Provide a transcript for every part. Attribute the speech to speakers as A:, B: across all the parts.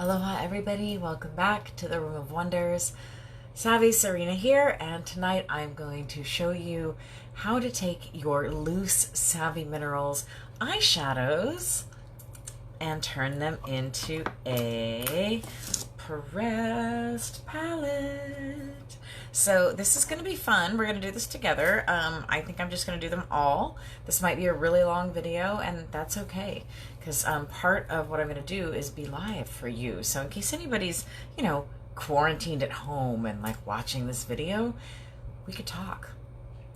A: Aloha everybody, welcome back to the Room of Wonders. Savvy Serena here, and tonight I'm going to show you how to take your loose Savvy Minerals eyeshadows and turn them into a pressed palette. So this is going to be fun. We're going to do this together. I think I'm just going to do them all. This might be a really long video, and that's okay, because part of what I'm going to do is be live for you. So in case anybody's, quarantined at home and like watching this video, we could talk.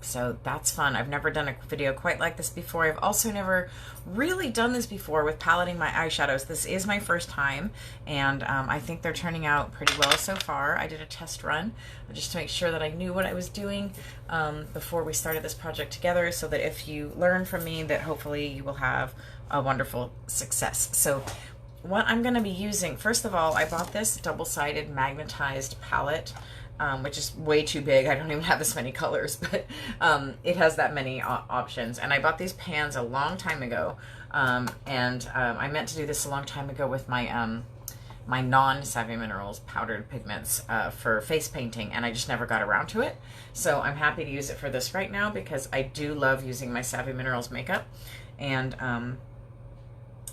A: So that's fun. I've never done a video quite like this before. I've also never really done this before with paletting my eyeshadows. This is my first time, and I think they're turning out pretty well so far. I did a test run just to make sure that I knew what I was doing before we started this project together, so that if you learn from me, that hopefully you will have a wonderful success. So what I'm going to be using, first of all, I bought this double-sided magnetized palette, which is way too big. I don't even have this many colors, but it has that many options. And I bought these pans a long time ago, and I meant to do this a long time ago with my my non-Savvy Minerals powdered pigments for face painting, and I just never got around to it. So I'm happy to use it for this right now, because I do love using my Savvy Minerals makeup, and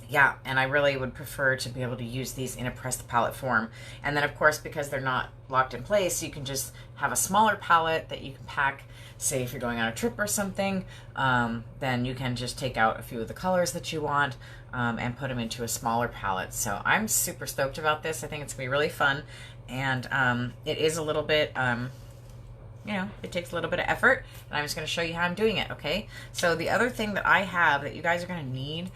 A: yeah, and I really would prefer to be able to use these in a pressed palette form. And then, of course, because they're not locked in place, you can just have a smaller palette that you can pack. Say if you're going on a trip or something, then you can just take out a few of the colors that you want and put them into a smaller palette. So I'm super stoked about this. I think it's going to be really fun. And it is a little bit... it takes a little bit of effort, and I'm just going to show you how I'm doing it, okay? So the other thing that I have that you guys are going to need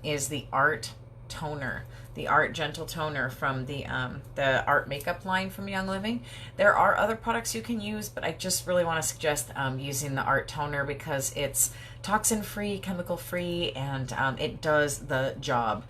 A: is the Art Toner, the Art Gentle Toner from the Art Makeup line from Young Living. There are other products you can use, but I just really want to suggest using the Art Toner, because it's toxin-free, chemical-free, and it does the job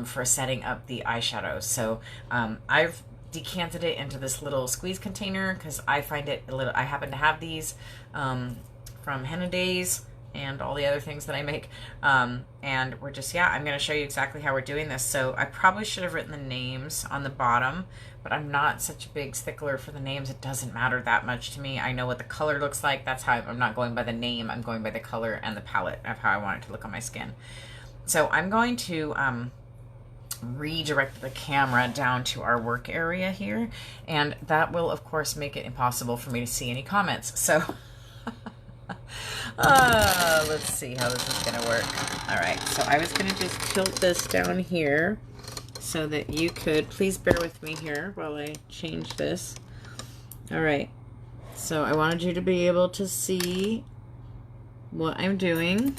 A: for setting up the eyeshadows. So I've decanted it into this little squeeze container because I find it a little, I happen to have these from Henna Days and all the other things that I make, and we're just, I'm going to show you exactly how we're doing this. So I probably should have written the names on the bottom, but I'm not such a big stickler for the names. It doesn't matter that much to me. I know what the color looks like. That's how I'm not going by the name. I'm going by the color and the palette of how I want it to look on my skin. So I'm going to redirect the camera down to our work area here, and that will of course make it impossible for me to see any comments. So let's see how this is gonna work. All right, so I was gonna just tilt this down here so that you could, please bear with me here while I change this. All right, so I wanted you to be able to see what I'm doing.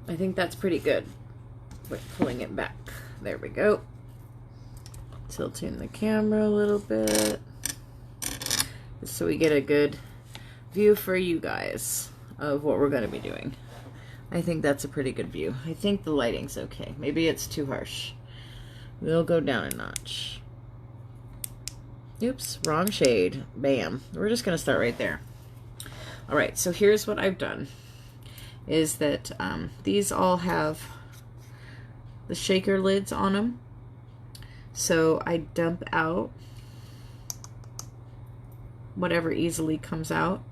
A: I think that's pretty good. We're pulling it back. There we go. Tilting the camera a little bit, so we get a good view for you guys of what we're going to be doing. I think that's a pretty good view. I think the lighting's okay. Maybe it's too harsh. We'll go down a notch. Oops, wrong shade. Bam. We're just going to start right there. All right, so here's what I've done. Is that these all have the shaker lids on them. So I dump out whatever easily comes out.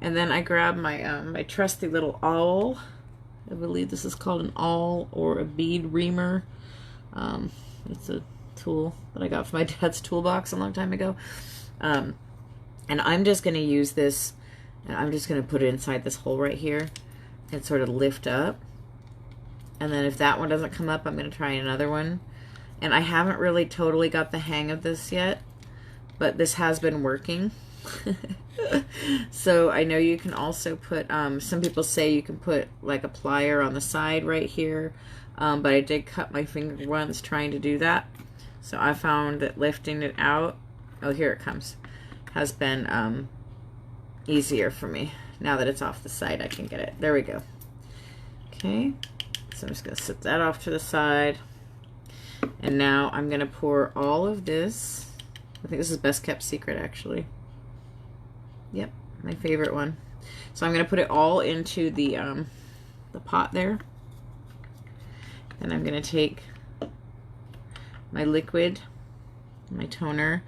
A: And then I grab my my trusty little awl. I believe this is called an awl or a bead reamer. It's a tool that I got from my dad's toolbox a long time ago. And I'm just going to use this, and I'm just going to put it inside this hole right here and sort of lift up. And then if that one doesn't come up, I'm going to try another one. And I haven't really totally got the hang of this yet, but this has been working. So I know you can also put, some people say you can put like a plier on the side right here, but I did cut my finger once trying to do that. So I found that lifting it out, oh here it comes, has been easier for me. Now that it's off the side, I can get it. There we go. Okay, so I'm just going to set that off to the side. And now I'm going to pour all of this. I think this is best kept secret, actually. Yep, my favorite one. So I'm going to put it all into the the pot there. Then I'm going to take my liquid, my toner,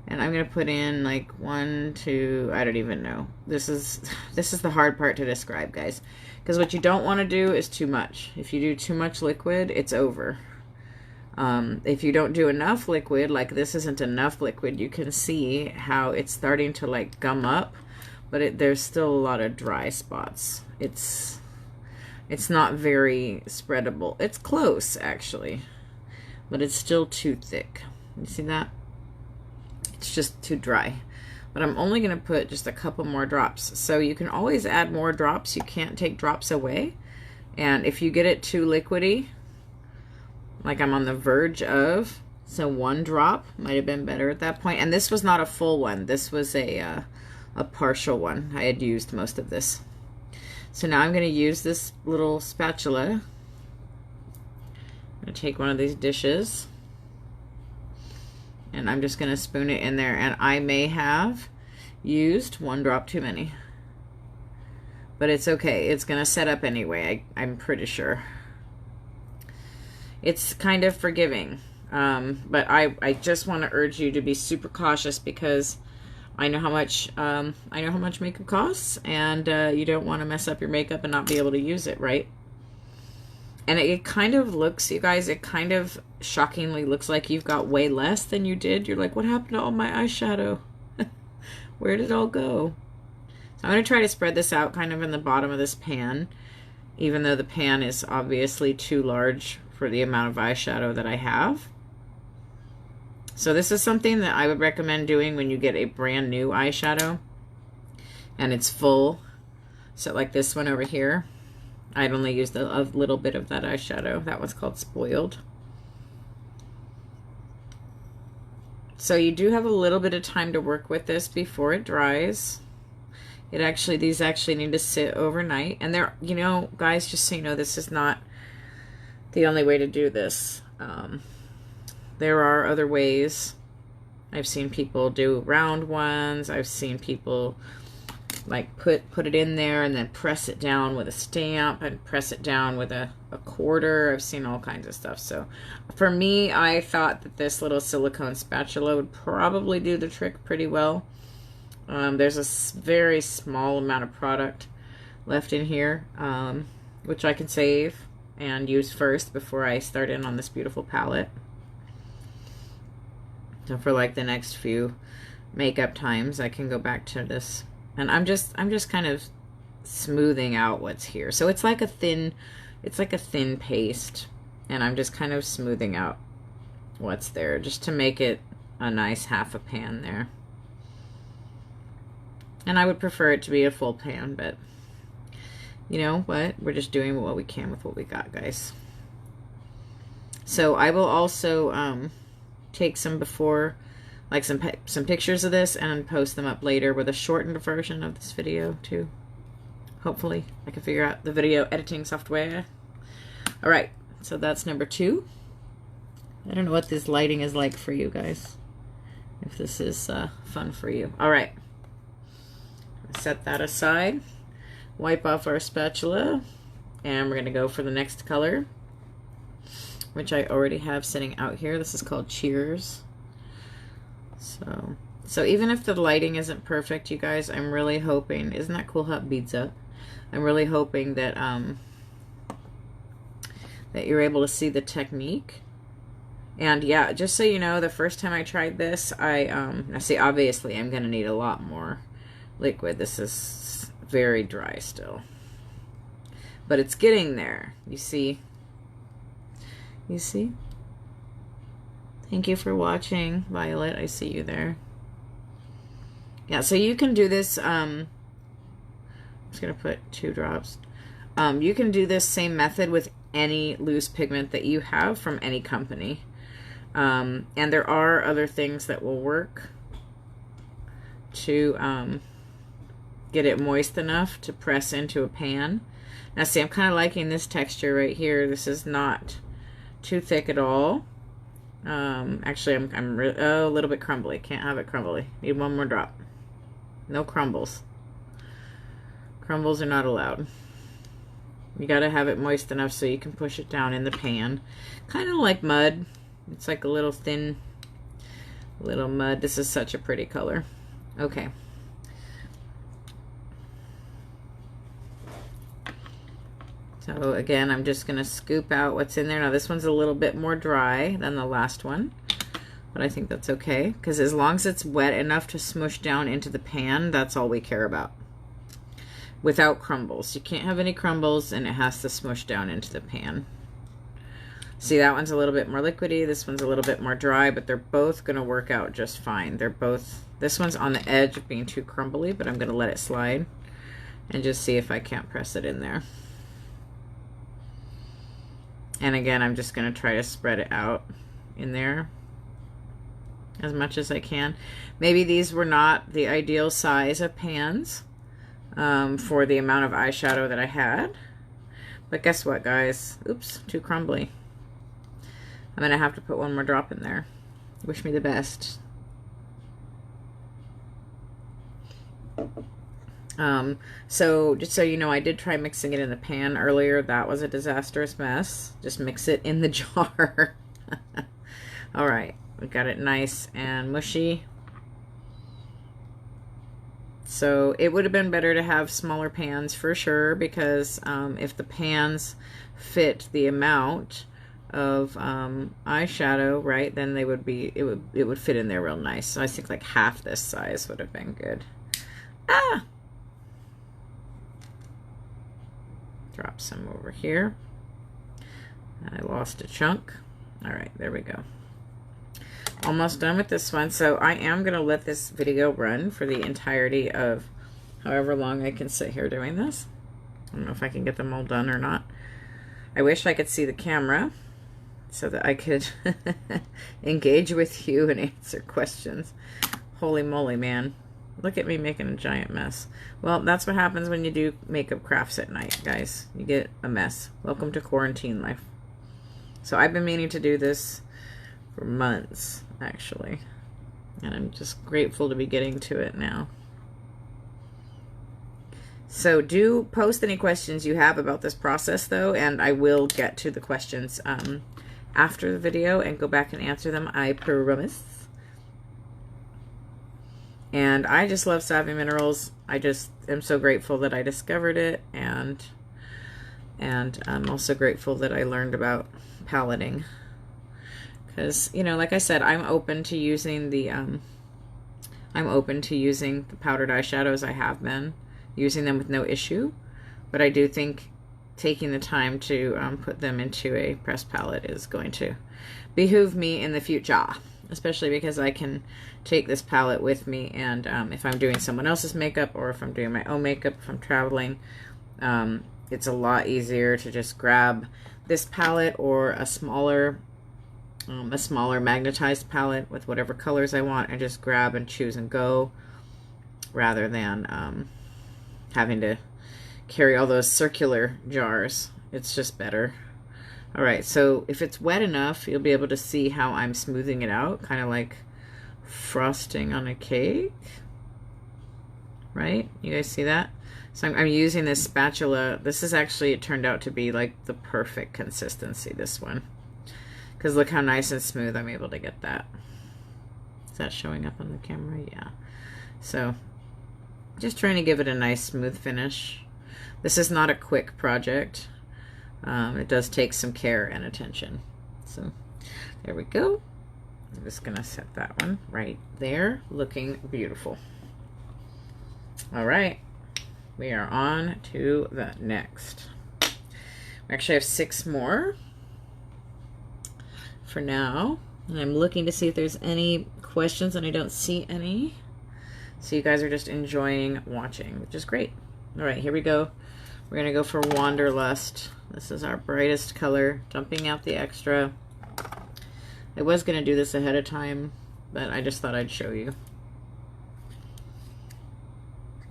A: and I'm going to put in like 1, 2, I don't even know. This is the hard part to describe, guys, because what you don't want to do is too much. If you do too much liquid, it's over. If you don't do enough liquid, like this isn't enough liquid, you can see how it's starting to like gum up, but there's still a lot of dry spots. It's not very spreadable. It's close actually, but it's still too thick. You see that? It's just too dry. But I'm only going to put just a couple more drops. So you can always add more drops. You can't take drops away. And if you get it too liquidy, like I'm on the verge of, so 1 drop might have been better at that point. And this was not a full one. This was a partial one. I had used most of this. So now I'm going to use this little spatula. I'm going to take one of these dishes, and I'm just going to spoon it in there. And I may have used 1 drop too many, but it's okay. It's going to set up anyway. I'm pretty sure. It's kind of forgiving, but I just want to urge you to be super cautious, because I know how much makeup costs, and you don't want to mess up your makeup and not be able to use it, right? And it kind of looks, you guys, it kind of shockingly looks like you've got way less than you did. You're like, what happened to all my eyeshadow? Where did it all go? So I'm going to try to spread this out kind of in the bottom of this pan, even though the pan is obviously too large for the amount of eyeshadow that I have. So this is something that I would recommend doing when you get a brand new eyeshadow and it's full. So like this one over here, I'd only used a little bit of that eyeshadow. That one's called Spoiled. So you do have a little bit of time to work with this before it dries. These actually need to sit overnight. And they're, you know, guys, just so you know, this is not the only way to do this. There are other ways. I've seen people do round ones. I've seen people like put it in there and then press it down with a stamp and press it down with a quarter. I've seen all kinds of stuff. So for me, I thought that this little silicone spatula would probably do the trick pretty well. There's a very small amount of product left in here, which I can save and use first before I start in on this beautiful palette. So for like the next few makeup times, I can go back to this, and I'm just kind of smoothing out what's here. So it's like a thin paste, and I'm just kind of smoothing out what's there just to make it a nice half a pan there. And I would prefer it to be a full pan, but you know what? We're just doing what we can with what we got, guys. So I will also take some before, like some pictures of this, and post them up later with a shortened version of this video too. Hopefully I can figure out the video editing software. All right, so that's number 2. I don't know what this lighting is like for you guys, if this is fun for you. All right, set that aside, wipe off our spatula, and we're gonna go for the next color, which I already have sitting out here. This is called Cheers. So even if the lighting isn't perfect, you guys, I'm really hoping, isn't that cool how it beads up? I'm really hoping that that you're able to see the technique. And yeah, just so you know, the first time I tried this, now see, obviously I'm gonna need a lot more liquid. This is very dry still, but it's getting there. You see? You see? Thank you for watching, Violet. I see you there. Yeah, so you can do this. I'm just going to put 2 drops. You can do this same method with any loose pigment that you have from any company. And there are other things that will work to get it moist enough to press into a pan. Now see, I'm kind of liking this texture right here. This is not too thick at all. Actually, I'm a little bit crumbly. Can't have it crumbly. Need 1 more drop. No crumbles. Crumbles are not allowed.
B: You gotta have it moist enough so you can push it down in the pan. Kind of like mud. It's like a little thin, little mud. This is such a pretty color. Okay. So again, I'm just gonna scoop out what's in there. Now this one's a little bit more dry than the last one, but I think that's okay, because as long as it's wet enough to smush down into the pan, that's all we care about. Without crumbles. You can't have any crumbles, and it has to smush down into the pan. See, that one's a little bit more liquidy, this one's a little bit more dry, but they're both gonna work out just fine. They're both, this one's on the edge of being too crumbly, but I'm gonna let it slide and just see if I can't press it in there. And again, I'm just gonna try to spread it out in there as much as I can. Maybe these were not the ideal size of pans for the amount of eyeshadow that I had. But guess what, guys? Oops, too crumbly. I'm gonna have to put one more drop in there. Wish me the best. So just so you know, I did try mixing it in the pan earlier. That was a disastrous mess. Just mix it in the jar. All right, we got it nice and mushy. So it would have been better to have smaller pans for sure, because if the pans fit the amount of eyeshadow, right, then they would be, it would fit in there real nice. So I think like half this size would have been good. Ah! Drop some over here. I lost a chunk. All right, there we go. Almost done with this one. So I am going to let this video run for the entirety of however long I can sit here doing this. I don't know if I can get them all done or not. I wish I could see the camera so that I could engage with you and answer questions. Holy moly, man. Look at me making a giant mess. Well, that's what happens when you do makeup crafts at night, guys. You get a mess. Welcome to quarantine life. So I've been meaning to do this for months, actually. And I'm just grateful to be getting to it now. So do post any questions you have about this process, though, and I will get to the questions after the video and go back and answer them, I promise. And I just love Savvy Minerals. I just am so grateful that I discovered it, and I'm also grateful that I learned about paletting. Because, you know, like I said, I'm open to using the powdered eyeshadows. I have been using them with no issue, but I do think taking the time to put them into a pressed palette is going to behoove me in the future. Especially because I can take this palette with me, and if I'm doing someone else's makeup, or if I'm doing my own makeup, if I'm traveling, it's a lot easier to just grab this palette or a smaller magnetized palette with whatever colors I want, and just grab and choose and go, rather than having to carry all those circular jars. It's just better. All right, so if it's wet enough, you'll be able to see how I'm smoothing it out, kind of like frosting on a cake, right? You guys see that? So I'm using this spatula. This is actually, it turned out to be like the perfect consistency, this one. Because look how nice and smooth I'm able to get that. Is that showing up on the camera? Yeah. So just trying to give it a nice smooth finish. This is not a quick project. It does take some care and attention. So there we go. I'm just gonna set that one right there, looking beautiful. All right, we are on to the next. We actually have 6 more for now, and I'm looking to see if there's any questions, and I don't see any. So you guys are just enjoying watching, which is great. All right, here we go. We're gonna go for Wanderlust. This is our brightest color, dumping out the extra. I was gonna do this ahead of time, but I just thought I'd show you.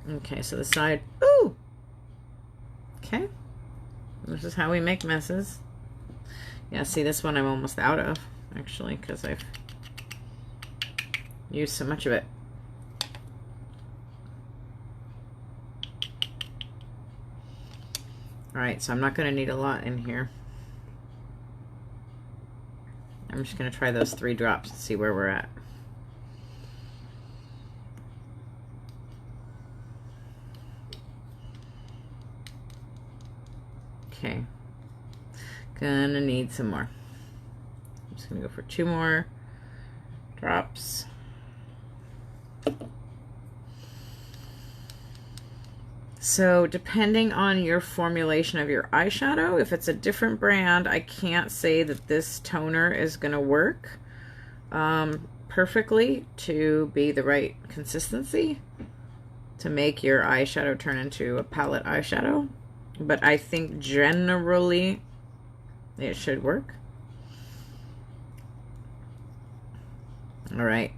B: Okay, so the side, ooh! Okay, this is how we make messes. Yeah, see, this one I'm almost out of, actually, because I've used so much of it. All right, so I'm not going to need a lot in here. I'm just going to try those 3 drops and see where we're at. Okay. Gonna need some more. I'm just gonna go for 2 more drops. So depending on your formulation of your eyeshadow, if it's a different brand, I can't say that this toner is gonna work perfectly to be the right consistency to make your eyeshadow turn into a palette eyeshadow. But I think generally it should work. All right,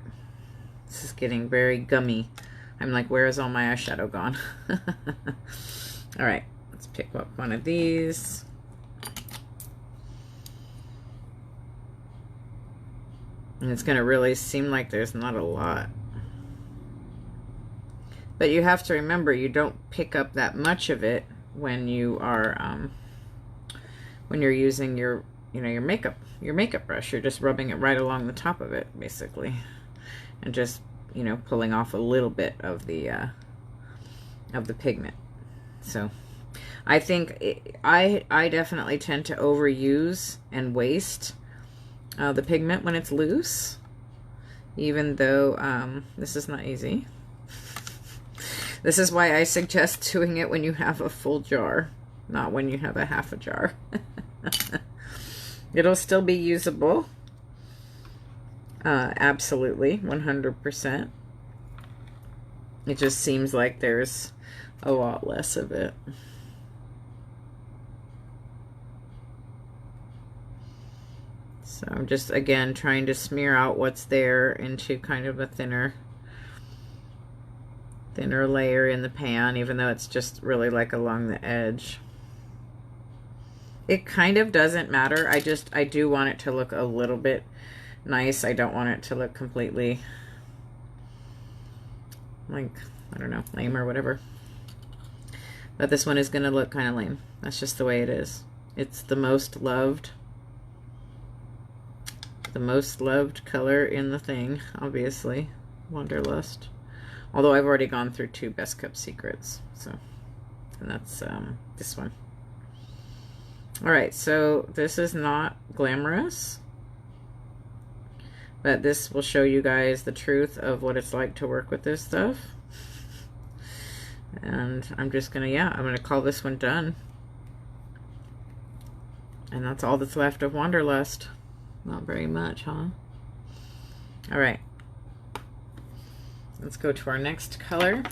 B: this is getting very gummy. I'm like, where is all my eyeshadow gone? All right, let's pick up one of these. And it's gonna really seem like there's not a lot. But you have to remember, you don't pick up that much of it when you are when you're using your your makeup brush. You're just rubbing it right along the top of it basically, and just pulling off a little bit of the pigment. So I think I definitely tend to overuse and waste the pigment when it's loose, even though this is not easy. This is why I suggest doing it when you have a full jar, not when you have a half a jar. It'll still be usable. Absolutely, 100%. It just seems like there's a lot less of it. So I'm just, again, trying to smear out what's there into kind of a thinner layer in the pan, even though it's just really like along the edge. It kind of doesn't matter. I do want it to look a little bit nice. I don't want it to look completely like, I don't know, lame or whatever. But this one is going to look kind of lame. That's just the way it is. It's the most loved color in the thing, obviously. Wanderlust. Although I've already gone through 2 Best Kept Secrets, so, and that's this one. All right, so this is not glamorous, but this will show you guys the truth of what it's like to work with this stuff. And I'm just gonna, I'm gonna call this one done. And that's all that's left of Wanderlust. Not very much, huh? All right. Let's go to our next color,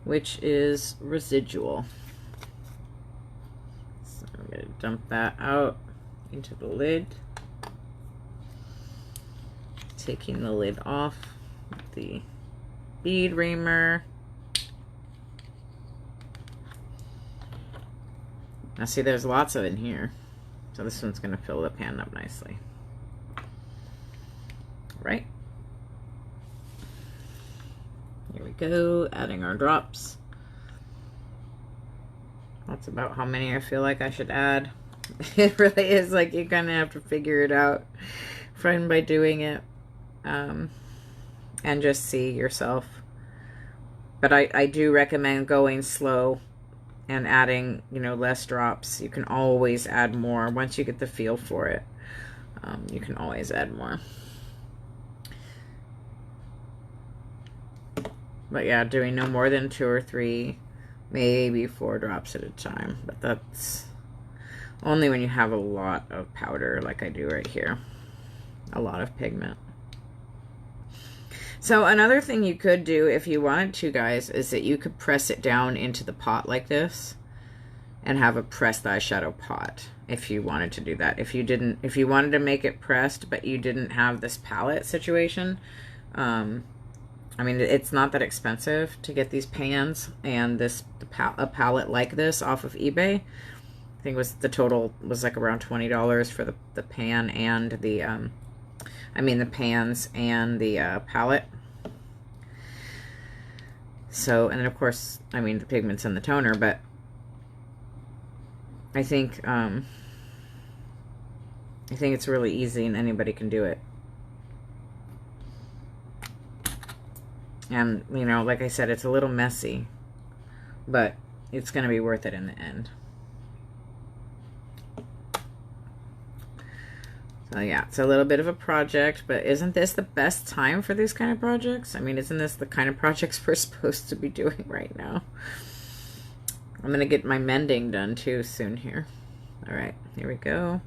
B: which is Residual. So I'm going to dump that out into the lid. Taking the lid off with the bead reamer. Now see, there's lots of it in here. So this one's going to fill the pan up nicely. Right? Here we go, adding our drops. That's about how many I feel like I should add. It really is like you kind of have to figure it out by doing it, and just see yourself. But I do recommend going slow and adding, less drops. You can always add more once you get the feel for it. You can always add more. But yeah, doing no more than 2 or 3, maybe 4 drops at a time. But that's only when you have a lot of powder like I do right here. A lot of pigment. So another thing you could do if you wanted to, guys, is that you could press it down into the pot like this and have a pressed eyeshadow pot if you wanted to do that. If you wanted to make it pressed but you didn't have this palette situation, I mean, it's not that expensive to get these pans and a palette like this off of eBay. I think the total was like around $20 for the pan and the the pans and the palette. So, and then of course, the pigments and the toner, but I think it's really easy and anybody can do it. And, you know, like I said, it's a little messy, but it's going to be worth it in the end. So yeah, it's a little bit of a project, but isn't this the best time for these kind of projects? I mean, isn't this the kind of projects we're supposed to be doing right now? I'm going to get my mending done too soon here. All right, here we go.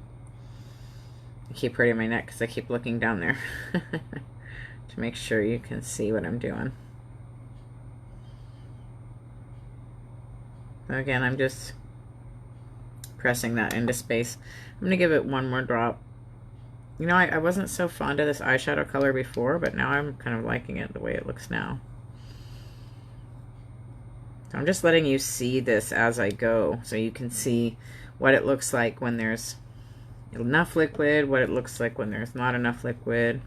B: I keep hurting my neck because I keep looking down there to make sure you can see what I'm doing. Again, I'm just pressing that into space. I'm going to give it one more drop. You know, I wasn't so fond of this eyeshadow color before, but now I'm kind of liking it the way it looks now. So I'm just letting you see this as I go, so you can see what it looks like when there's enough liquid, what it looks like when there's not enough liquid.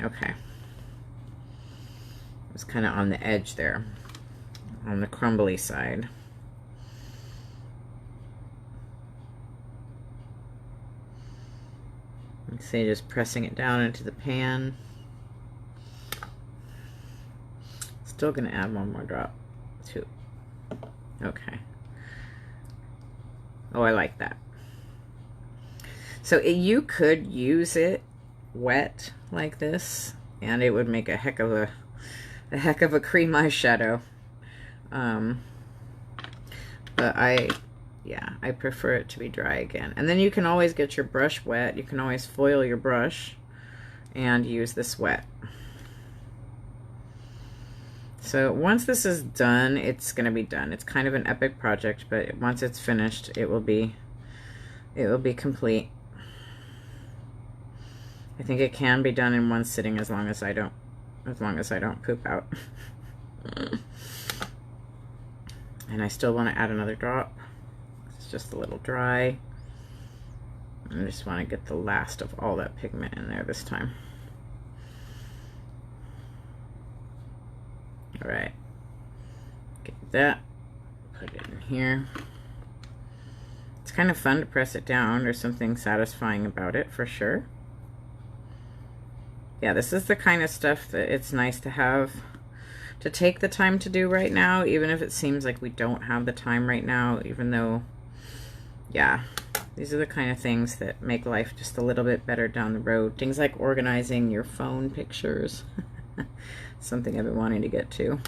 B: Okay. It's kind of on the edge there, on the crumbly side. See, just pressing it down into the pan. Still gonna add one more drop too. Okay. Oh, I like that. So you could use it wet like this, and it would make a heck of a cream eyeshadow. But I prefer it to be dry again. And then you can always get your brush wet. You can always foil your brush and use this wet. So once this is done, it's going to be done. It's kind of an epic project, but once it's finished, it will be complete. I think it can be done in one sitting as long as I don't poop out. And I still want to add another drop. It's just a little dry. I just want to get the last of all that pigment in there this time. All right, get that, put it in here. It's kind of fun to press it down. There's something satisfying about it for sure. Yeah, this is the kind of stuff that it's nice to have, to take the time to do right now, even if it seems like we don't have the time right now, even though, yeah, these are the kind of things that make life just a little bit better down the road. Things like organizing your phone pictures. Something I've been wanting to get to,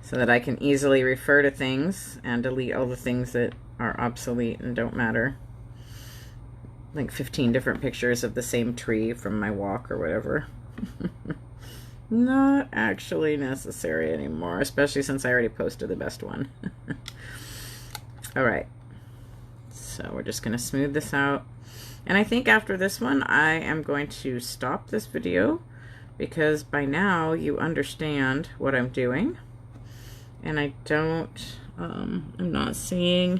B: so that I can easily refer to things and delete all the things that are obsolete and don't matter. Like 15 different pictures of the same tree from my walk or whatever. Not actually necessary anymore, especially since I already posted the best one. All right, so we're just going to smooth this out. And I think after this one, I am going to stop this video, because by now you understand what I'm doing. And I don't, I'm not seeing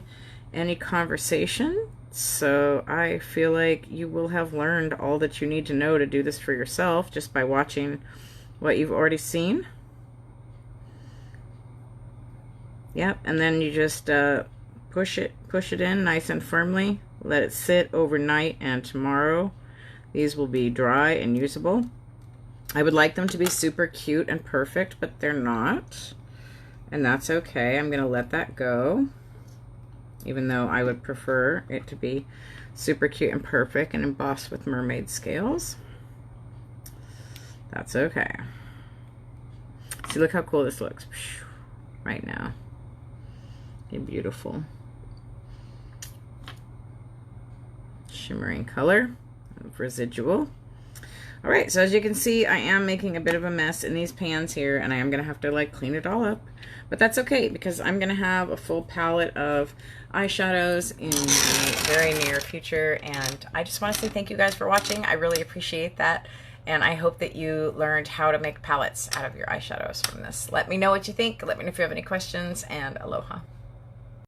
B: any conversation. So I feel like you will have learned all that you need to know to do this for yourself just by watching what you've already seen. Yep, and then you just push it in nice and firmly. Let it sit overnight, and tomorrow these will be dry and usable. I would like them to be super cute and perfect, but they're not. And that's okay. I'm going to let that go. Even though I would prefer it to be super cute and perfect and embossed with mermaid scales. That's okay. See, look how cool this looks right now. Okay, beautiful. Shimmering color of residual. All right, so as you can see, I am making a bit of a mess in these pans here, and I am going to have to like clean it all up. But that's okay, because I'm going to have a full palette of eyeshadows in the very near future. And I just want to say thank you guys for watching. I really appreciate that. And I hope that you learned how to make palettes out of your eyeshadows from this. Let me know what you think. Let me know if you have any questions, and aloha.